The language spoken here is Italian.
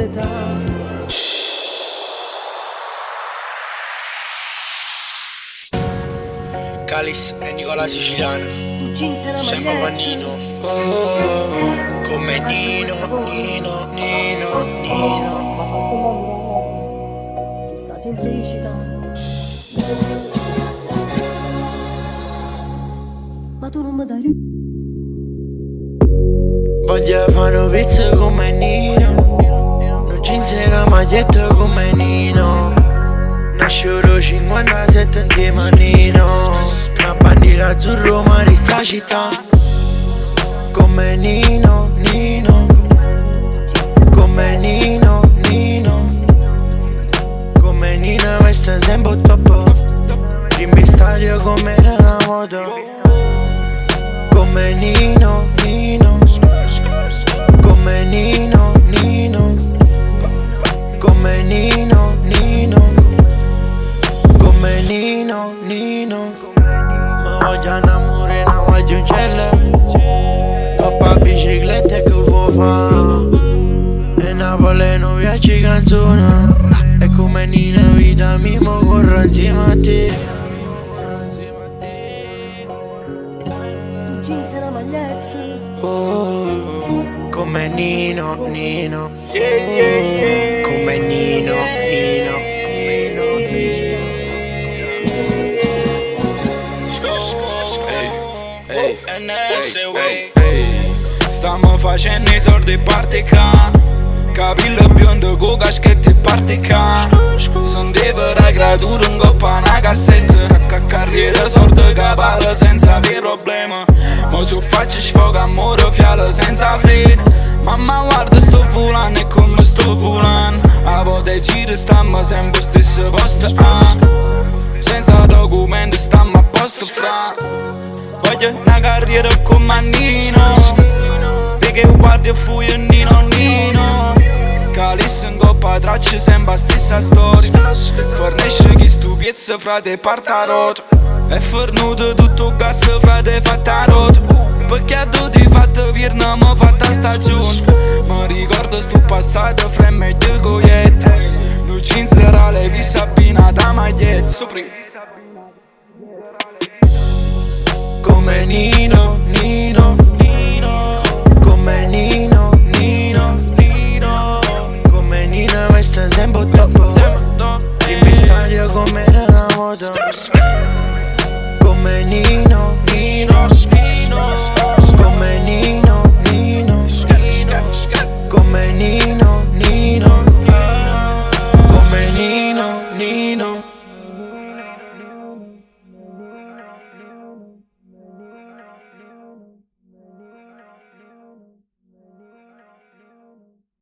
età. Calis e Nicola Siciliano, sempre Pannino, come Nino. Che sta semplicità. Ma tu non mi dai. Voglio fare un pizza come Nino, un jeans e una maglietta come Nino. Nasciuro 57 insieme a Nino, una bandiera azzurro mare sta città. Come Nino, come Nino, come Nino veste sempre top. Rimbi stadio come era una moto. Come Nino, come Nino, come Nino, come Nino. Ma voglio un amore, non voglio un cielo. Papà bicicletta che vuoi fare? E Napoli non piace canzone. E come Nino vita mia mo corro insieme a te. Jeans e una maglietta. Come Nino, come Nino. Stiamo facendo i sordi partica, capello biondo con caschette partica. Sono dei vera creatura in coppa una cassetta. Carriera sorda capale senza avere problema. Mo se faccio sfogo amore fiale senza freno. Mamma guarda sto fulano e come sto fulano. A volte giro stiamo sempre stesso posto senza documenti stiamo a posto fra. Voglio una carriera come Nino, perché guardi e fui un Nino. Calis in coppa tracce sempre la stessa storia. Fornisce chi stupiezza fra te parta rotto. È fornuto tutto gas fra te fatta rotto. Perché tu ti fatto virna ma fatta stagione. Mi ricordo sto passato fra me e due cogliette. Nu jeans era le vista abbinata a maglietta. Come Nino, come Nino, come Nino veste sempre top. Rimbi stadio come era una moto. Come Nino,